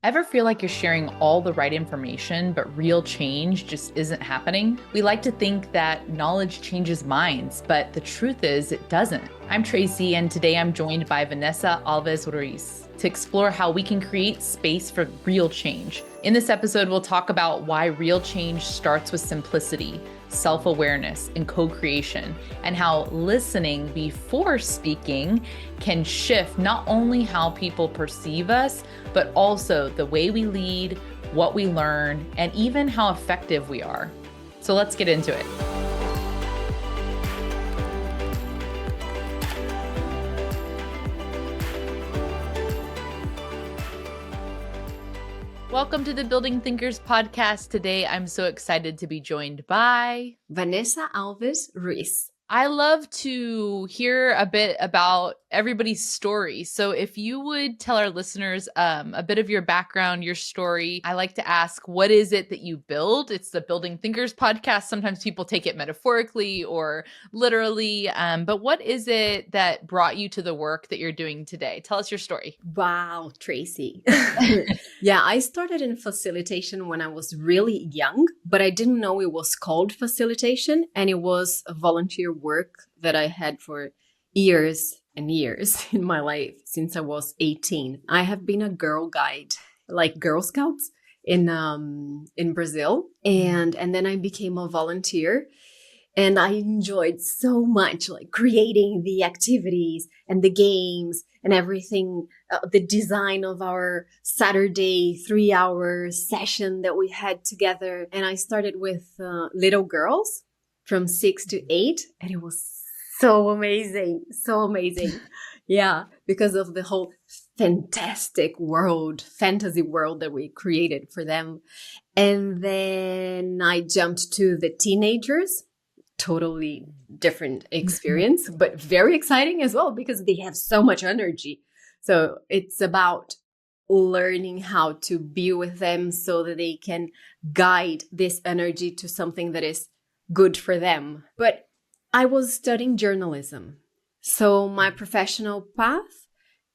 Ever feel like you're sharing all the right information, but real change just isn't happening? We like to think that knowledge changes minds, but the truth is it doesn't. I'm Tracy, and today I'm joined by Vanessa Alves-Ruiz to explore how we can create space for real change. In this episode, we'll talk about why real change starts with simplicity, self-awareness, and co-creation, and how listening before speaking can shift not only how people perceive us, but also the way we lead, what we learn, and even how effective we are. So let's get into it. Welcome to the Building Thinkers podcast. Today, I'm so excited to be joined by Vanessa Alves-Ruiz. I love to hear a bit about everybody's story. So if you would tell our listeners a bit of your background, your story. I like to ask, what is it that you build? It's the Building Thinkers podcast. Sometimes people take it metaphorically or literally, but what is it that brought you to the work that you're doing today? Tell us your story. Wow, Tracy. Yeah, I started in facilitation when I was really young, but I didn't know it was called facilitation, and it was a volunteer work that I had for years and years in my life since I was 18. I have been a girl guide, like Girl Scouts in Brazil, and then I became a volunteer. And I enjoyed so much, like creating the activities and the games and everything, the design of our Saturday 3-hour session that we had together. And I started with little girls from 6 to 8, and it was so amazing, so amazing. Yeah, because of the whole fantastic world, fantasy world that we created for them. And then I jumped to the teenagers. Totally different experience, but very exciting as well because they have so much energy. So it's about learning how to be with them so that they can guide this energy to something that is good for them. But I was studying journalism. So my professional path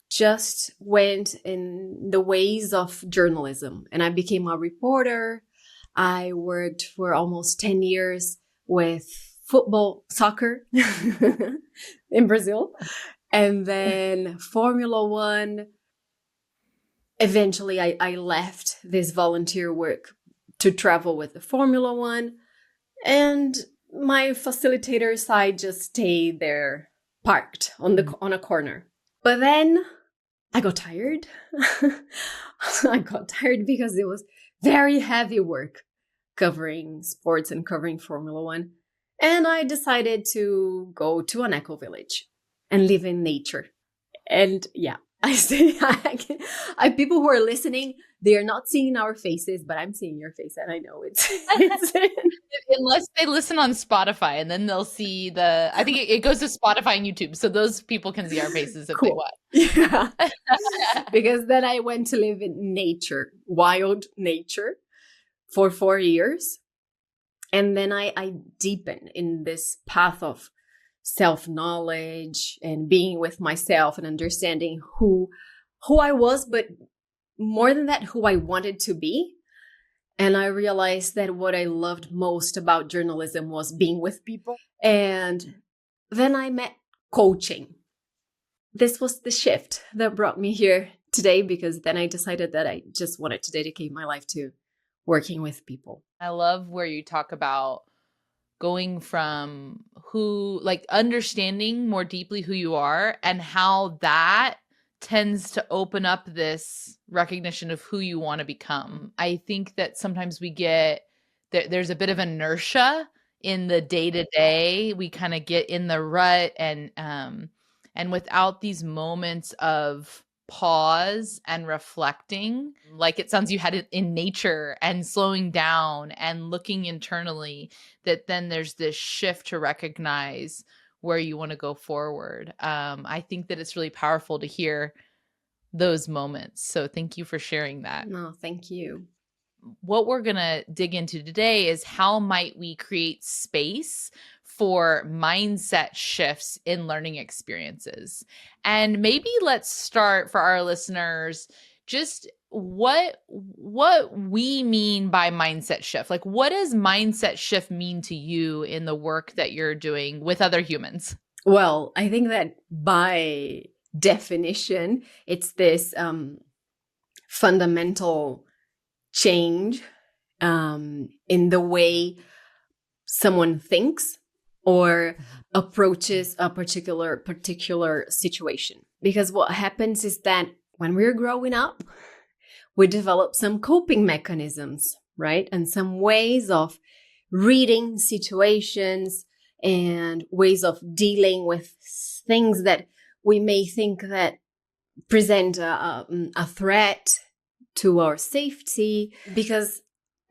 just went in the ways of journalism, and I became a reporter. I worked for almost 10 years with football, soccer in Brazil, and then Formula One. Eventually, I left this volunteer work to travel with the Formula One, and my facilitator side just stayed there, parked on a corner. But then I got tired. I got tired because it was very heavy work covering sports and covering Formula One. And I decided to go to an eco village and live in nature. And yeah, I say, people who are listening, they are not seeing our faces, but I'm seeing your face, and I know it's unless they listen on Spotify, and then they'll see I think it goes to Spotify and YouTube, so those people can see our faces if cool. They want. Yeah. Because then I went to live in nature, wild nature, for 4 years. And then I deepened in this path of self-knowledge and being with myself and understanding who I was, but more than that, who I wanted to be. And I realized that what I loved most about journalism was being with people. And then I met coaching. This was the shift that brought me here today, because then I decided that I just wanted to dedicate my life to working with people. I love where you talk about going from understanding more deeply who you are and how that tends to open up this recognition of who you want to become. I think that sometimes there's a bit of inertia in the day to day. We kind of get in the rut, and without these moments of pause and reflecting, like it sounds you had it in nature, and slowing down and looking internally, that then there's this shift to recognize where you want to go forward. I think that it's really powerful to hear those moments. So thank you for sharing that. No, thank you. What we're going to dig into today is how might we create space for mindset shifts in learning experiences. And maybe let's start for our listeners just what we mean by mindset shift. Like, what does mindset shift mean to you in the work that you're doing with other humans? Well, I think that by definition, it's this fundamental change in the way someone thinks or approaches a particular situation. Because what happens is that when we're growing up, we develop some coping mechanisms, right? And some ways of reading situations and ways of dealing with things that we may think that present a threat to our safety. Because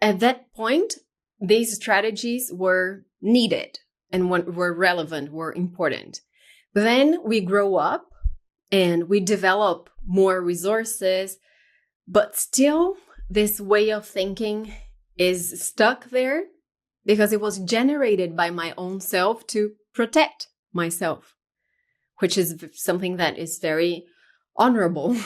at that point, these strategies were needed and were relevant, were important. But then we grow up and we develop more resources, but still this way of thinking is stuck there because it was generated by my own self to protect myself, which is something that is very honorable,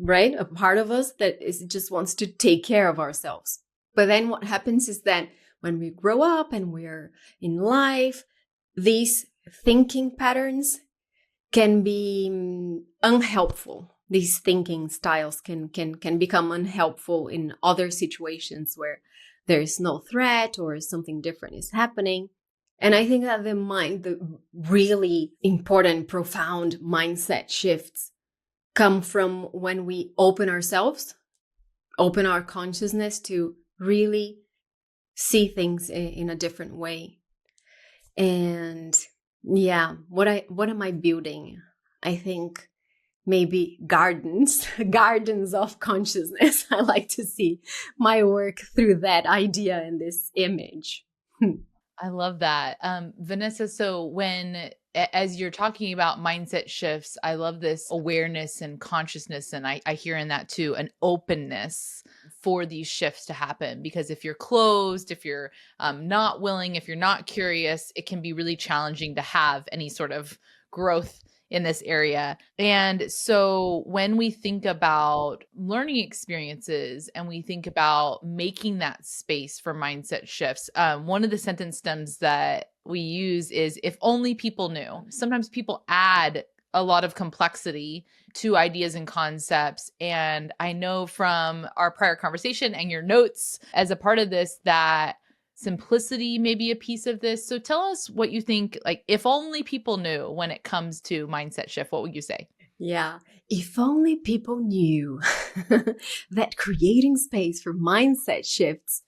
right? A part of us that just wants to take care of ourselves. But then what happens is that when we grow up and we're in life, these thinking patterns can be unhelpful. These thinking styles can become unhelpful in other situations where there is no threat or something different is happening. And I think that the really important, profound mindset shifts come from when we open ourselves, open our consciousness to really see things in a different way. And yeah, what am I building? I think maybe gardens of consciousness. I like to see my work through that idea and this image. I love that. Vanessa, so as you're talking about mindset shifts, I love this awareness and consciousness. And I hear in that too, an openness for these shifts to happen. Because if you're closed, if you're not willing, if you're not curious, it can be really challenging to have any sort of growth in this area. And so when we think about learning experiences and we think about making that space for mindset shifts, one of the sentence stems that we use is, if only people knew. Sometimes people add a lot of complexity to ideas and concepts. And I know from our prior conversation and your notes as a part of this that simplicity may be a piece of this. So tell us what you think, like, if only people knew when it comes to mindset shift, what would you say? Yeah, if only people knew that creating space for mindset shifts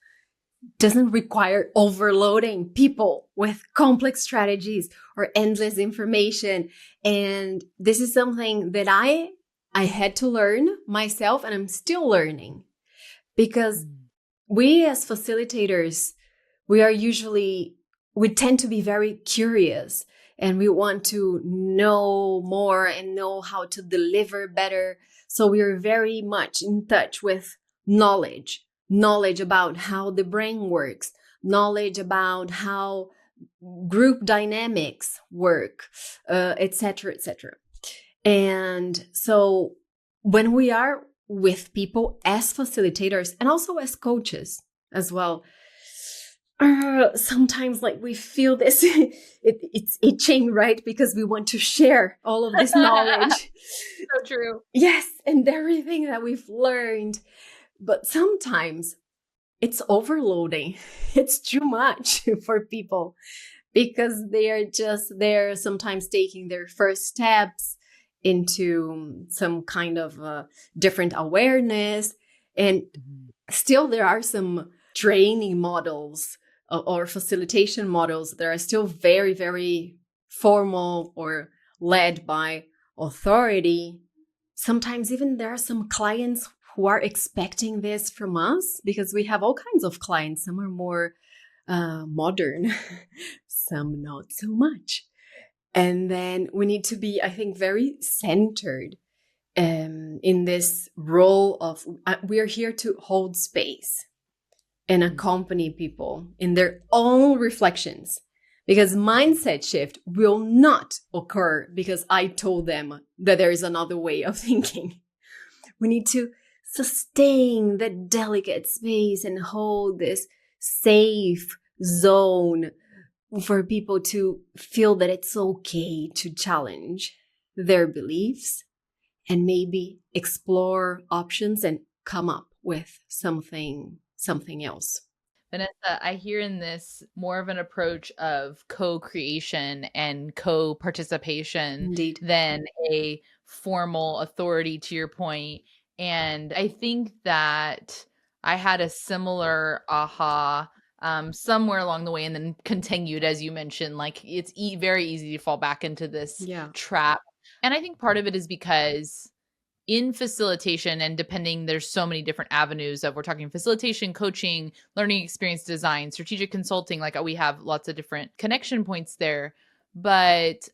doesn't require overloading people with complex strategies or endless information. And this is something that I had to learn myself, and I'm still learning, because we as facilitators, we tend to be very curious and we want to know more and know how to deliver better. So we are very much in touch with knowledge about how the brain works, knowledge about how group dynamics work, etc., etc. And so when we are with people as facilitators and also as coaches as well, sometimes like we feel this, it's itching, right? Because we want to share all of this knowledge. So true. Yes, and everything that we've learned. But sometimes it's overloading. It's too much for people because they're sometimes taking their first steps into some kind of different awareness. And still there are some training models or facilitation models that are still very, very formal or led by authority. Sometimes even there are some clients who are expecting this from us, because we have all kinds of clients. Some are more modern, some not so much. And then we need to be, I think, very centered in this role of we are here to hold space and accompany people in their own reflections. Because mindset shift will not occur because I told them that there is another way of thinking. We need to sustain that delicate space and hold this safe zone for people to feel that it's okay to challenge their beliefs and maybe explore options and come up with something else. Vanessa, I hear in this more of an approach of co-creation and co-participation Indeed. than a formal authority, to your point. And I think that I had a similar aha somewhere along the way and then continued, as you mentioned, like it's very easy to fall back into this Yeah. trap. And I think part of it is because in facilitation, and depending, there's so many different avenues of, we're talking facilitation, coaching, learning experience design, strategic consulting, like we have lots of different connection points there. But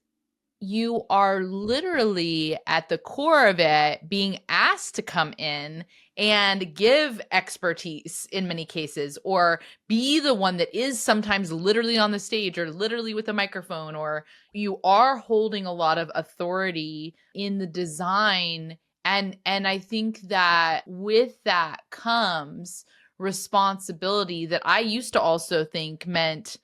you are literally at the core of it being asked to come in and give expertise in many cases, or be the one that is sometimes literally on the stage or literally with a microphone, or you are holding a lot of authority in the design. And I think that with that comes responsibility that I used to also think meant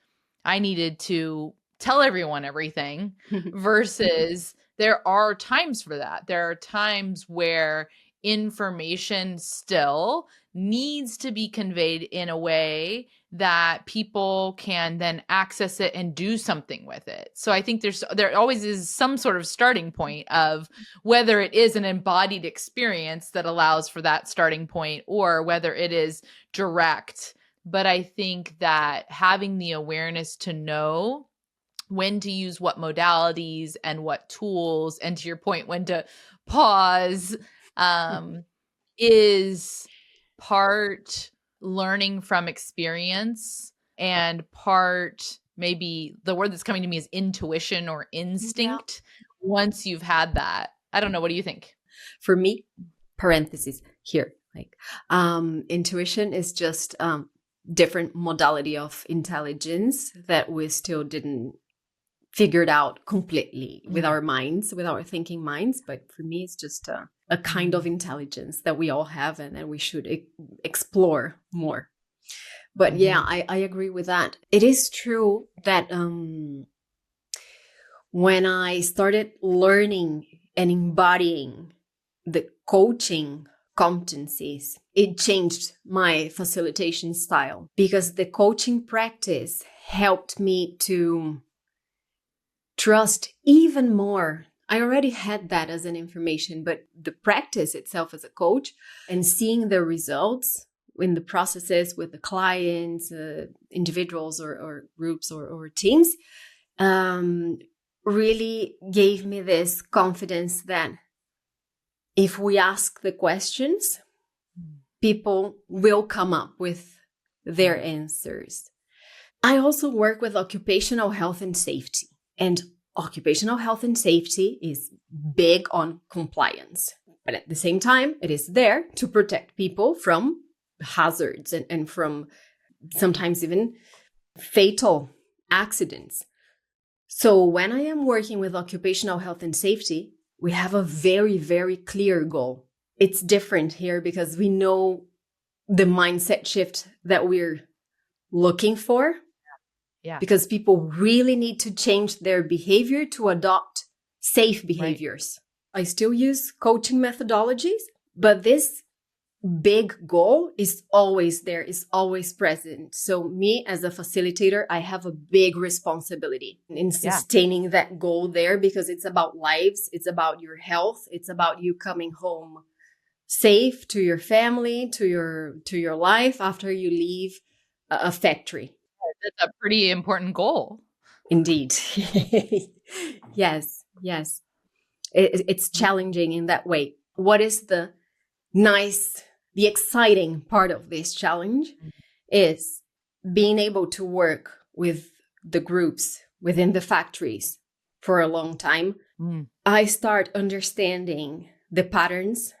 I needed to tell everyone everything, versus there are times for that. There are times where information still needs to be conveyed in a way that people can then access it and do something with it. So I think there always is some sort of starting point of whether it is an embodied experience that allows for that starting point, or whether it is direct. But I think that having the awareness to know when to use what modalities and what tools, and to your point, when to pause, is part learning from experience, and part, maybe the word that's coming to me is intuition or instinct. Yeah. Once you've had that, I don't know. What do you think? For me, parentheses here, like intuition is just different modality of intelligence that we still didn't figured out completely with our minds, with our thinking minds. But for me, it's just a kind of intelligence that we all have and that we should explore more. But yeah, I agree with that. It is true that when I started learning and embodying the coaching competencies, it changed my facilitation style, because the coaching practice helped me to trust even more. I already had that as an information, but the practice itself as a coach and seeing the results in the processes with the clients, individuals or groups or teams, really gave me this confidence that if we ask the questions, people will come up with their answers. I also work with occupational health and safety. And occupational health and safety is big on compliance. But at the same time, it is there to protect people from hazards and from sometimes even fatal accidents. So when I am working with occupational health and safety, we have a very, very clear goal. It's different here because we know the mindset shift that we're looking for. Yeah. Because people really need to change their behavior to adopt safe behaviors. Right. I still use coaching methodologies, but this big goal is always there, is always present. So me as a facilitator, I have a big responsibility in sustaining that goal there, because it's about lives, it's about your health, it's about you coming home safe to your family, to your life after you leave a factory. That's a pretty important goal. Indeed. Yes. It's challenging in that way. What is the exciting part of this challenge is being able to work with the groups within the factories for a long time. I start understanding the patterns,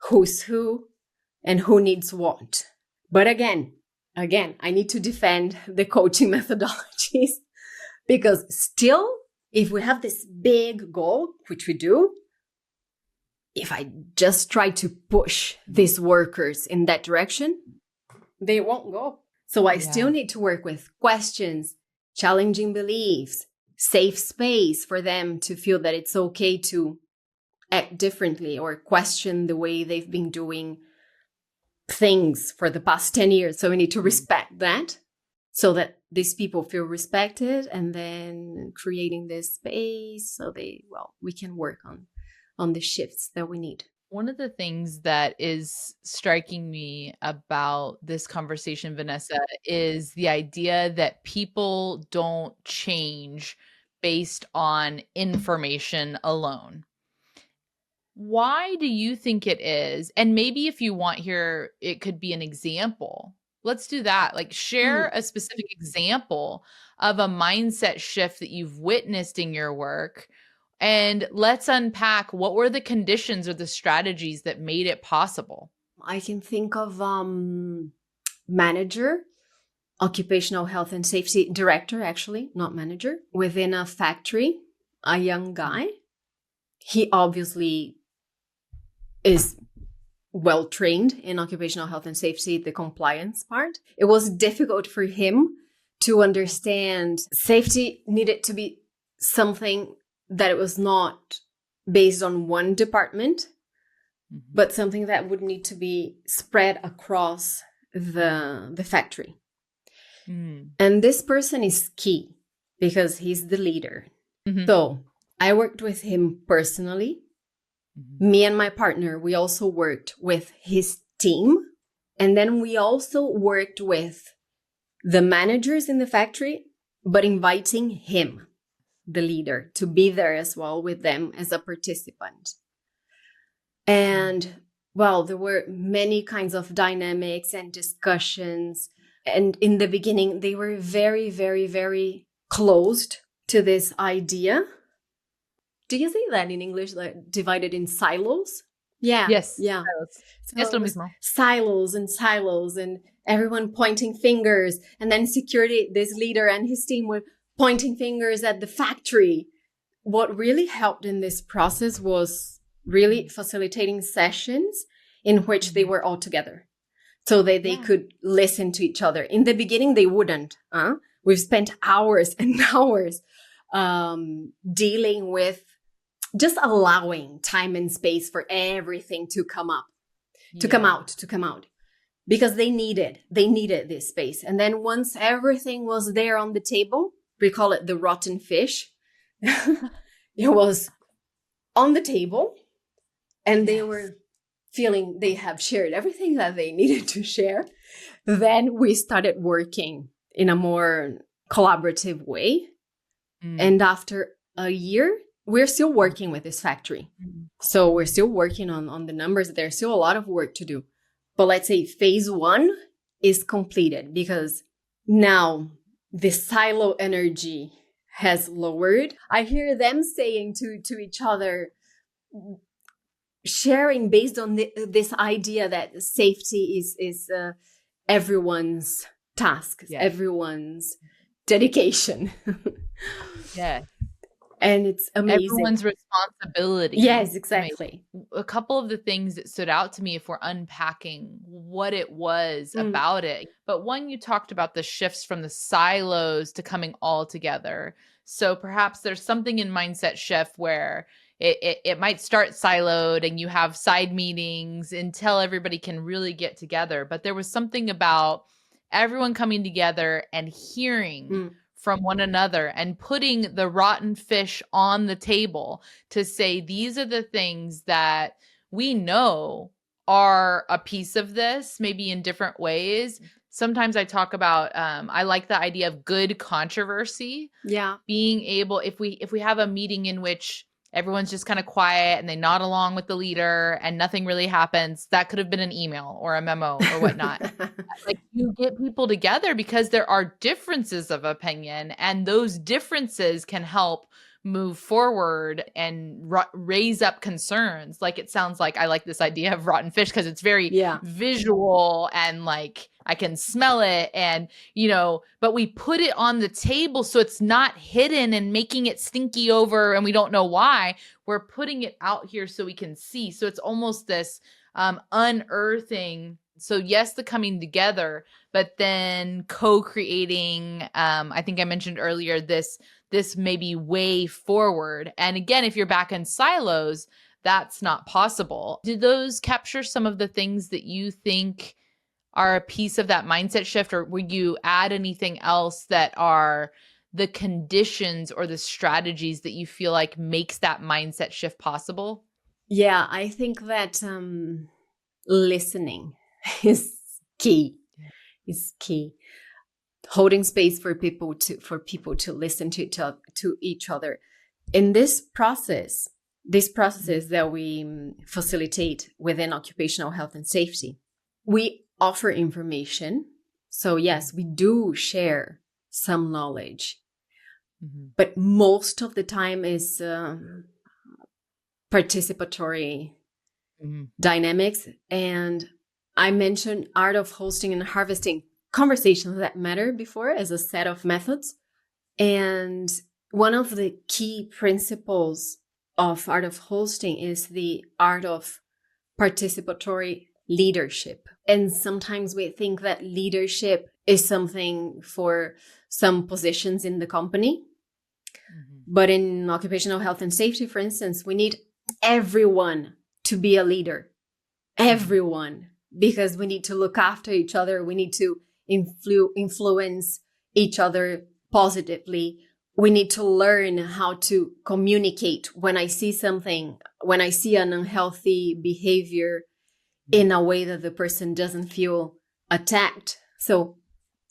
who's who, and who needs what. But again, I need to defend the coaching methodologies, because still, if we have this big goal, which we do, if I just try to push these workers in that direction, they won't go. So I still need to work with questions, challenging beliefs, safe space for them to feel that it's okay to act differently or question the way they've been doing things for the past 10 years. So we need to respect that so that these people feel respected, and then creating this space so we can work on the shifts that we need. One of the things that is striking me about this conversation, Vanessa, is the idea that people don't change based on information alone. Why do you think it is? And maybe if you want here, it could be an example. Let's do that. Like, share a specific example of a mindset shift that you've witnessed in your work. And let's unpack what were the conditions or the strategies that made it possible. I can think of manager, occupational health and safety director, actually, not manager, within a factory, a young guy. He obviously is well trained in occupational health and safety, the compliance part. It was difficult for him to understand safety needed to be something that it was not based on one department, but something that would need to be spread across the factory. And this person is key because he's the leader. So I worked with him personally. Me and my partner, we also worked with his team. And then we also worked with the managers in the factory, but inviting him, the leader, to be there as well with them as a participant. And well, there were many kinds of dynamics and discussions. And in the beginning, they were very, very, very closed to this idea. Do you say that in English, like divided in silos? Yeah. Yes. Yeah. So silos and everyone pointing fingers. And then security, this leader and his team were pointing fingers at the factory. What really helped in this process was really facilitating sessions in which they were all together so that they could listen to each other. In the beginning, they wouldn't. We've spent hours and hours dealing with just allowing time and space for everything to come up, to come out, because they needed this space. And then once everything was there on the table, we call it the rotten fish. It was on the table and they were feeling they have shared everything that they needed to share. Then we started working in a more collaborative way. And after a year, we're still working with this factory. So we're still working on the numbers. There's still a lot of work to do. But let's say phase 1 is completed because now the silo energy has lowered. I hear them saying to each other, sharing based on this idea that safety is everyone's task, everyone's dedication. Yeah. And it's amazing. Everyone's responsibility. Yes, exactly. A couple of the things that stood out to me, if we're unpacking what it was about it. But one, you talked about the shifts from the silos to coming all together. So perhaps there's something in mindset shift where it might start siloed and you have side meetings until everybody can really get together. But there was something about everyone coming together and hearing from one another and putting the rotten fish on the table to say, these are the things that we know are a piece of this, maybe in different ways. Sometimes I talk about, I like the idea of good controversy. Yeah. Being able, if we have a meeting in which everyone's just kind of quiet and they nod along with the leader and nothing really happens, that could have been an email or a memo or whatnot. Like, you get people together because there are differences of opinion, and those differences can help move forward and raise up concerns. Like, it sounds like I like this idea of rotten fish because it's very Yeah. visual and like I can smell it, and but we put it on the table so it's not hidden and making it stinky over and we don't know why. We're putting it out here so we can see. So it's almost this unearthing. So yes, the coming together, but then co-creating. I think I mentioned earlier this maybe way forward. And again, if you're back in silos, that's not possible. Do those capture some of the things that you think are a piece of that mindset shift, or would you add anything else that are the conditions or the strategies that you feel like makes that mindset shift possible? Yeah, I think that listening is key. Is key. Holding space for people to listen to each other. In this process, these processes that we facilitate within occupational health and safety, we offer information. So yes, we do share some knowledge, but most of the time is participatory dynamics. And I mentioned art of hosting and harvesting conversations that matter before as a set of methods. And one of the key principles of art of hosting is the art of participatory leadership. And sometimes we think that leadership is something for some positions in the company. But in occupational health and safety, for instance, we need everyone to be a leader. Everyone. Because we need to look after each other. We need to influence each other positively. We need to learn how to communicate when I see something, when I see an unhealthy behavior in a way that the person doesn't feel attacked. So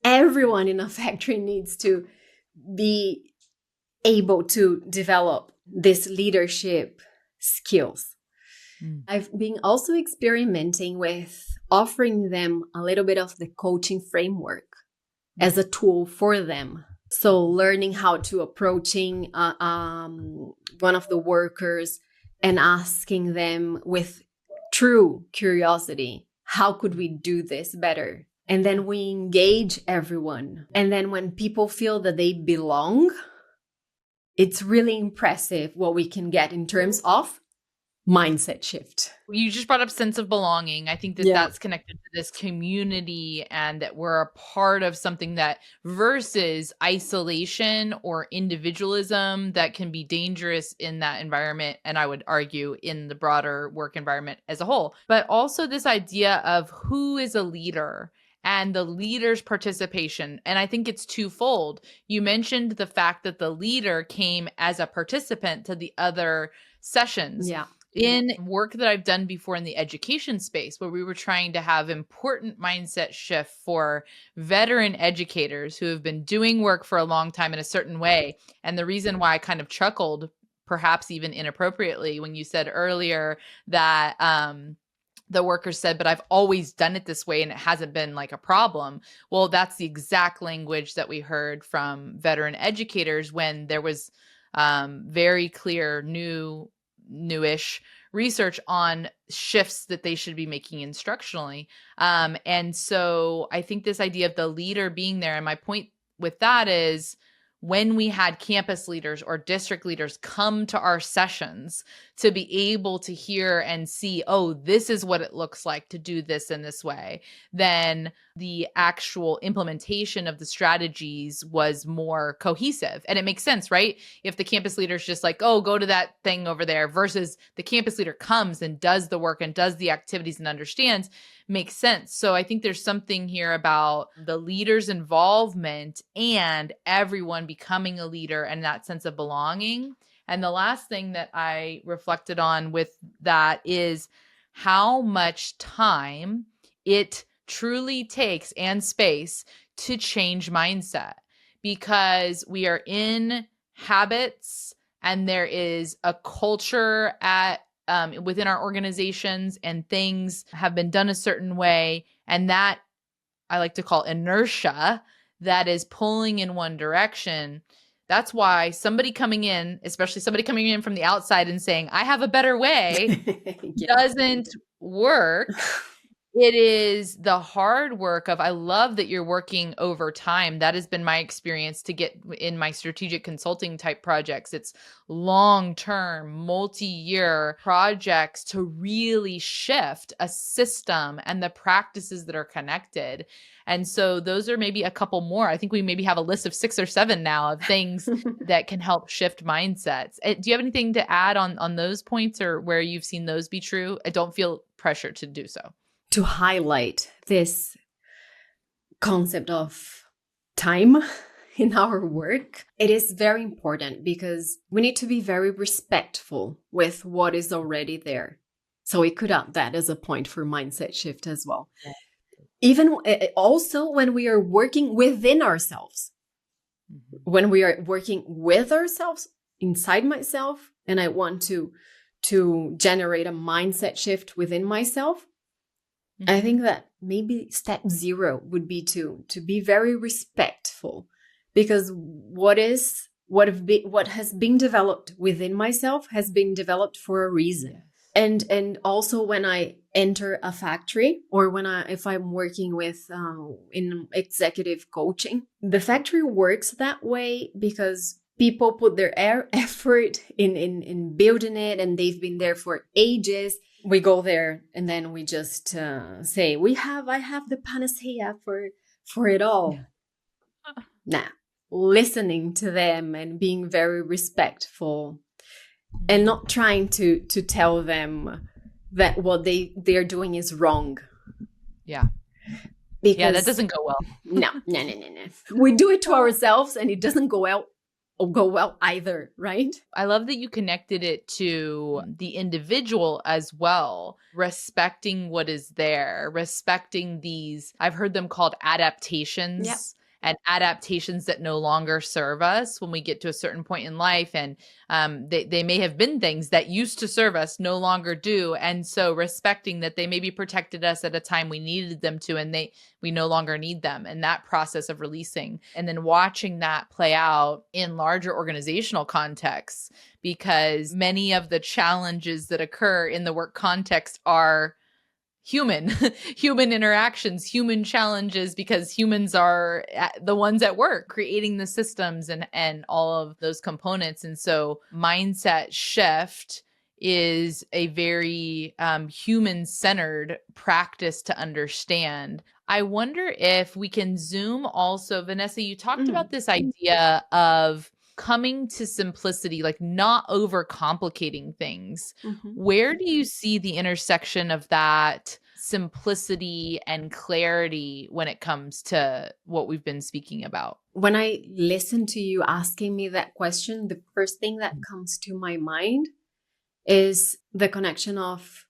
everyone in a factory needs to be able to develop this leadership skills. I've been also experimenting with offering them a little bit of the coaching framework as a tool for them. So learning how to approaching one of the workers and asking them with true curiosity, how could we do this better? And then we engage everyone. And then when people feel that they belong, it's really impressive what we can get in terms of mindset shift. You just brought up sense of belonging. I think that that's connected to this community and that we're a part of something that versus isolation or individualism that can be dangerous in that environment. And I would argue in the broader work environment as a whole, but also this idea of who is a leader and the leader's participation. And I think it's twofold. You mentioned the fact that the leader came as a participant to the other sessions. Yeah. In work that I've done before in the education space, where we were trying to have important mindset shift for veteran educators who have been doing work for a long time in a certain way. And the reason why I kind of chuckled, perhaps even inappropriately, when you said earlier that the worker said, but I've always done it this way and it hasn't been like a problem. Well, that's the exact language that we heard from veteran educators when there was very clear newish research on shifts that they should be making instructionally. And so I think this idea of the leader being there, and my point with that is when we had campus leaders or district leaders come to our sessions to be able to hear and see, oh, this is what it looks like to do this in this way, then the actual implementation of the strategies was more cohesive. And it makes sense, right? If the campus leader is just like, oh, go to that thing over there, versus the campus leader comes and does the work and does the activities and understands, makes sense. So I think there's something here about the leader's involvement and everyone becoming a leader and that sense of belonging. And the last thing that I reflected on with that is how much time it truly takes and space to change mindset, because we are in habits and there is a culture at within our organizations, and things have been done a certain way. And that I like to call inertia that is pulling in one direction. That's why somebody coming in, especially somebody coming in from the outside and saying, I have a better way, Yeah. doesn't work. It is the hard work of, I love that you're working over time. That has been my experience to get in my strategic consulting type projects. It's long-term, multi-year projects to really shift a system and the practices that are connected. And so those are maybe a couple more. I think we maybe have a list of 6 or 7 now of things that can help shift mindsets. Do you have anything to add on those points, or where you've seen those be true? I don't feel pressure to do so. To highlight this concept of time in our work, it is very important because we need to be very respectful with what is already there. So we could add that as a point for mindset shift as well. Yeah. Even also when we are working within ourselves, when we are working with ourselves, inside myself, and I want to generate a mindset shift within myself, I think that maybe step 0 would be to be very respectful, because what has been developed within myself has been developed for a reason. And also when I enter a factory, or if I'm working with in executive coaching, the factory works that way because people put their effort in building it, and they've been there for ages. We go there and then we just say, I have the panacea for it all. Yeah. Nah, listening to them and being very respectful, and not trying to tell them that what they're doing is wrong. Yeah. Because that doesn't go well. No. We do it to ourselves and it doesn't go well either, right? I love that you connected it to the individual as well, respecting what is there, respecting these, I've heard them called adaptations. Yep. And adaptations that no longer serve us when we get to a certain point in life. And they may have been things that used to serve us, no longer do. And so respecting that they maybe protected us at a time we needed them to, and we no longer need them. And that process of releasing, and then watching that play out in larger organizational contexts, because many of the challenges that occur in the work context are human interactions, human challenges, because humans are the ones at work creating the systems and all of those components. And so mindset shift is a very human-centered practice to understand. I wonder if we can zoom also, Vanessa, you talked about this idea of coming to simplicity, like not overcomplicating things. Where do you see the intersection of that simplicity and clarity when it comes to what we've been speaking about? When I listen to you asking me that question, the first thing that comes to my mind is the connection of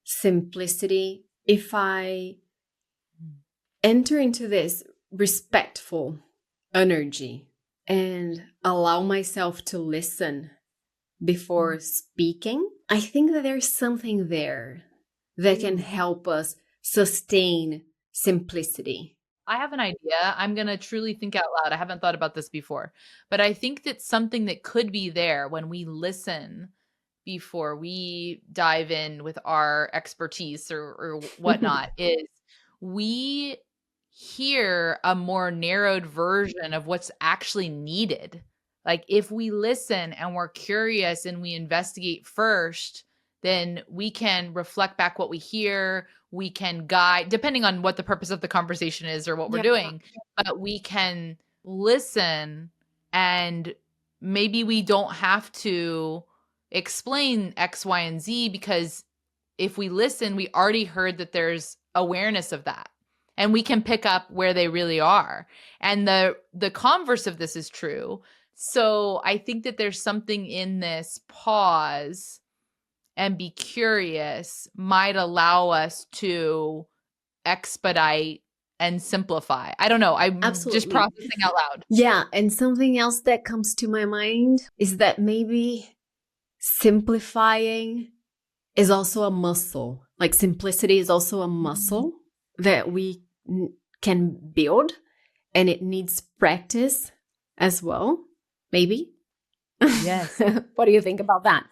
simplicity. If I enter into this respectful energy and allow myself to listen before speaking, I think that there's something there that can help us sustain simplicity. I have an idea. I'm going to truly think out loud. I haven't thought about this before, but I think that something that could be there when we listen before we dive in with our expertise or whatnot is we hear a more narrowed version of what's actually needed. Like if we listen and we're curious and we investigate first, then we can reflect back what we hear. We can guide, depending on what the purpose of the conversation is or what we're doing, but we can listen, and maybe we don't have to explain X, Y, and Z, because if we listen, we already heard that there's awareness of that, and we can pick up where they really are. And the converse of this is true. So I think that there's something in this pause and be curious might allow us to expedite and simplify. I don't know. I'm just processing out loud. Yeah. And something else that comes to my mind is that maybe simplifying is also a muscle. Like simplicity is also a muscle that we can build, and it needs practice as well. maybe. Yes. What do you think about that?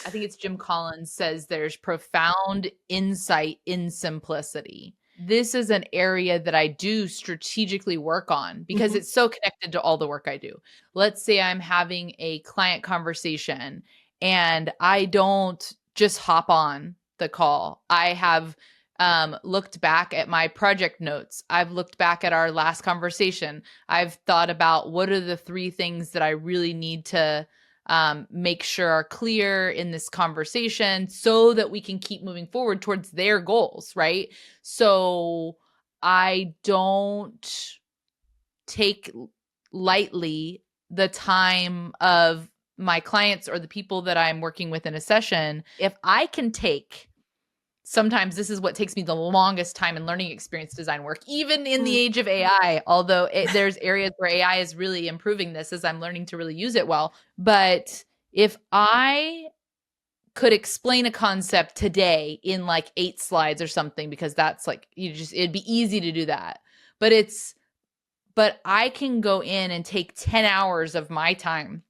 I think it's Jim Collins says there's profound insight in simplicity. This is an area that I do strategically work on because Mm-hmm. it's so connected to all the work I do. Let's say I'm having a client conversation and I don't just hop on the call. I have looked back at my project notes. I've looked back at our last conversation. I've thought about what are the three things that I really need to make sure are clear in this conversation so that we can keep moving forward towards their goals, right? So I don't take lightly the time of my clients or the people that I'm working with in a session. If I can take sometimes this is what takes me the longest time in learning experience design work, even in the age of AI, although there's areas where AI is really improving this as I'm learning to really use it well. But if I could explain a concept today in like 8 slides or something, because that's like, it'd be easy to do that. But I can go in and take 10 hours of my time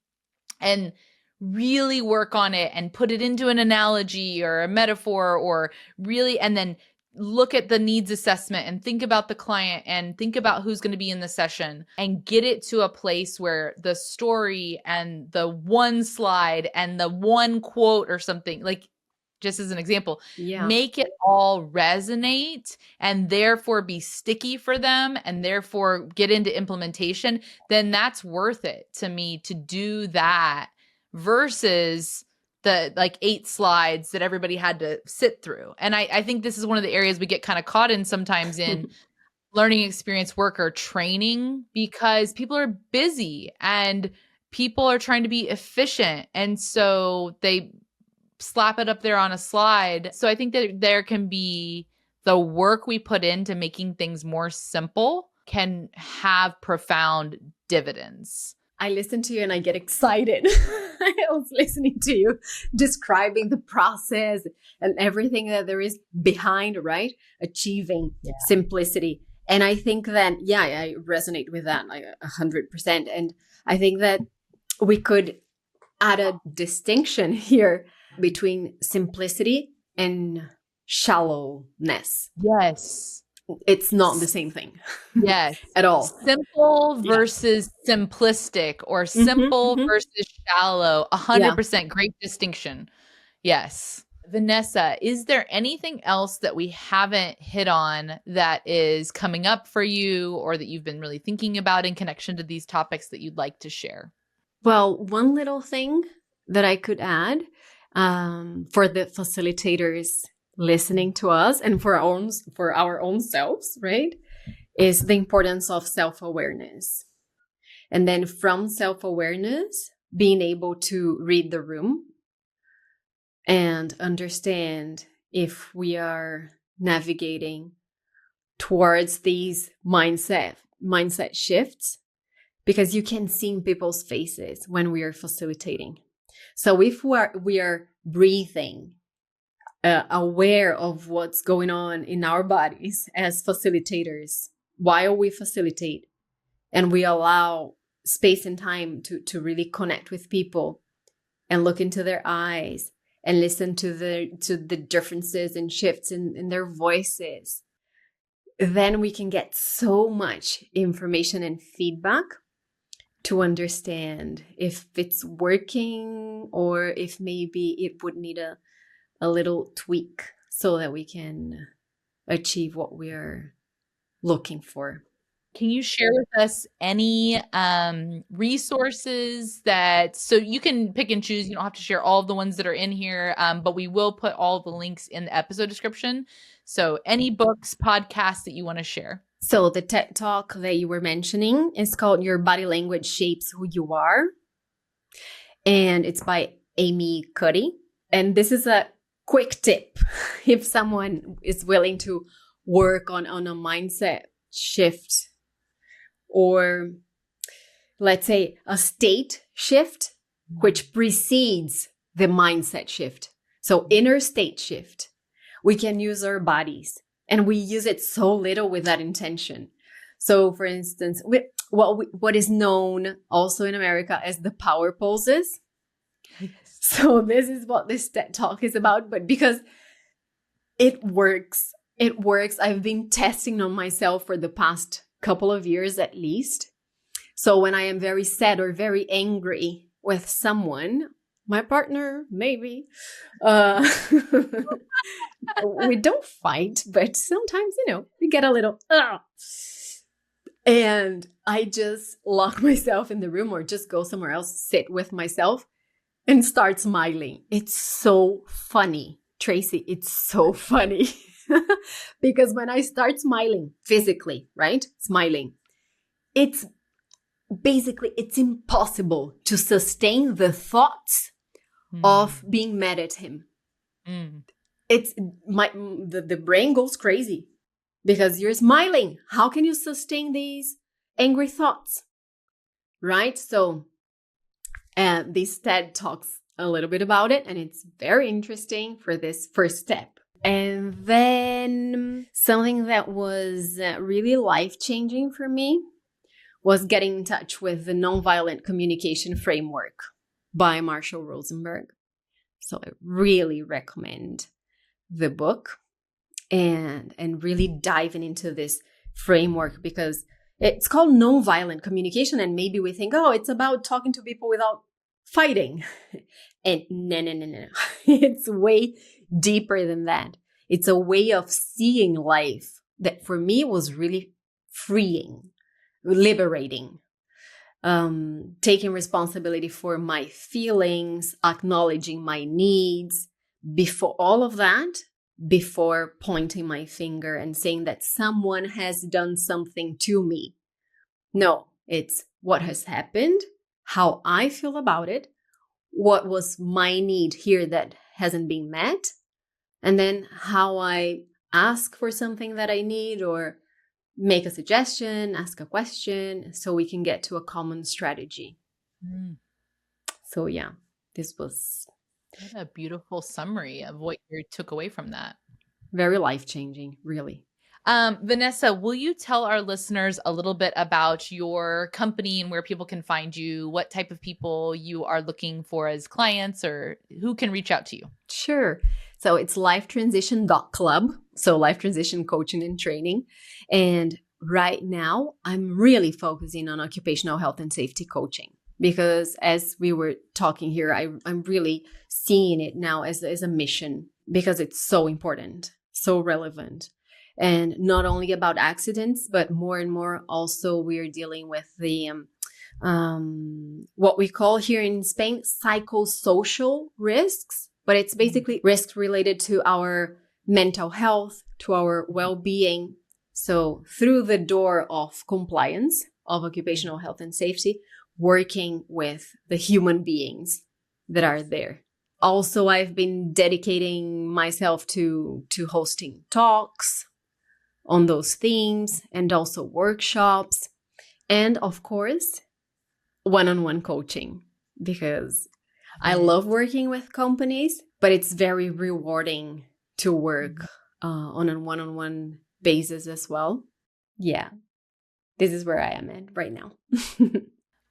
and really work on it and put it into an analogy or a metaphor or really, and then look at the needs assessment and think about the client and think about who's going to be in the session and get it to a place where the story and the one slide and the one quote or something, like just as an example, make it all resonate and therefore be sticky for them and therefore get into implementation, then that's worth it to me to do that versus the like 8 slides that everybody had to sit through. And I think this is one of the areas we get kind of caught in sometimes in learning experience work or training because people are busy and people are trying to be efficient. And so they slap it up there on a slide. So I think that there can be the work we put into making things more simple can have profound dividends. I listen to you and I get excited. I was listening to you describing the process and everything that there is behind, right? Achieving simplicity. And I think that, I resonate with that like 100%. And I think that we could add a distinction here between simplicity and shallowness. Yes. It's not the same thing. Yes. At all. Simple versus simplistic or simple versus shallow. 100% great distinction. Yes. Vanessa, is there anything else that we haven't hit on that is coming up for you or that you've been really thinking about in connection to these topics that you'd like to share? Well, one little thing that I could add for the facilitators listening to us and for our own selves, right, is the importance of self-awareness. And then from self-awareness, being able to read the room and understand if we are navigating towards these mindset shifts, because you can see in people's faces when we are facilitating. So if we are breathing, aware of what's going on in our bodies as facilitators while we facilitate, and we allow space and time to really connect with people and look into their eyes and listen to the differences and shifts in their voices, then we can get so much information and feedback to understand if it's working or if maybe it would need a little tweak so that we can achieve what we are looking for. Can you share with us any resources so you can pick and choose, you don't have to share all of the ones that are in here, but we will put all the links in the episode description. So any books, podcasts that you want to share? So the TED Talk that you were mentioning is called Your Body Language Shapes Who You Are. And it's by Amy Cuddy. And this is a quick tip if someone is willing to work on a mindset shift, or let's say a state shift, which precedes the mindset shift. So inner state shift, we can use our bodies and we use it so little with that intention. So for instance, what is known also in America as the power poses. Yes. So this is what this TED Talk is about, but because it works. I've been testing on myself for the past couple of years at least. So when I am very sad or very angry with someone, my partner, maybe, we don't fight, but sometimes, we get a little, and I just lock myself in the room or just go somewhere else, sit with myself and start smiling. It's so funny, Tracy. It's so funny. Because when I start smiling physically, right? Smiling, it's impossible to sustain the thoughts of being mad at him. It's the brain goes crazy because you're smiling. How can you sustain these angry thoughts? Right? So, this TED talks a little bit about it, and it's very interesting for this first step. And then something that was really life-changing for me was getting in touch with the Nonviolent Communication Framework by Marshall Rosenberg. So I really recommend the book and really diving into this framework, because it's called nonviolent communication. And maybe we think, oh, it's about talking to people without fighting. And no. It's way deeper than that. It's a way of seeing life that for me was really freeing, liberating, taking responsibility for my feelings, acknowledging my needs, before all of that, before pointing my finger and saying that someone has done something to me. No, it's what has happened, how I feel about it, what was my need here that hasn't been met, and then how I ask for something that I need or make a suggestion, ask a question, so we can get to a common strategy. So yeah, this was what a beautiful summary of what you took away from that. Very life-changing, really. Vanessa, will you tell our listeners a little bit about your company and where people can find you, what type of people you are looking for as clients, or who can reach out to you? Sure. So it's lifetransition.club. So life transition coaching and training. And right now I'm really focusing on occupational health and safety coaching, because as we were talking here, I'm really seeing it now as a mission, because it's so important, so relevant. And not only about accidents, but more and more also we're dealing with the what we call here in Spain psychosocial risks, but it's basically risks related to our mental health, to our well-being. So through the door of compliance of occupational health and safety, working with the human beings that are there. Also, I've been dedicating myself to hosting talks on those themes, and also workshops, and of course, one-on-one coaching, because I love working with companies, but it's very rewarding to work on a one-on-one basis as well. Yeah, this is where I am at right now.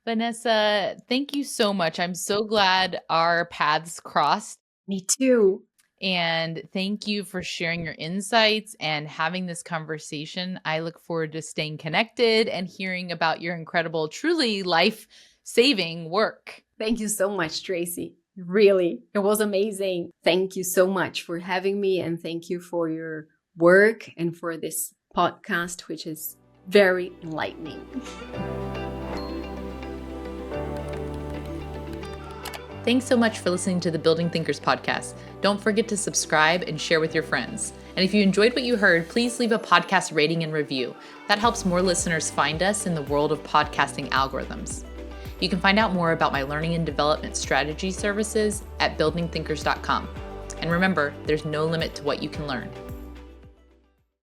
Vanessa, thank you so much. I'm so glad our paths crossed. Me too. And thank you for sharing your insights and having this conversation. I look forward to staying connected and hearing about your incredible, truly life-saving work. Thank you so much, Tracy. Really, it was amazing. Thank you so much for having me, and thank you for your work and for this podcast, which is very enlightening. Thanks so much for listening to the Building Thinkers podcast. Don't forget to subscribe and share with your friends. And if you enjoyed what you heard, please leave a podcast rating and review. That helps more listeners find us in the world of podcasting algorithms. You can find out more about my learning and development strategy services at buildingthinkers.com. And remember, there's no limit to what you can learn.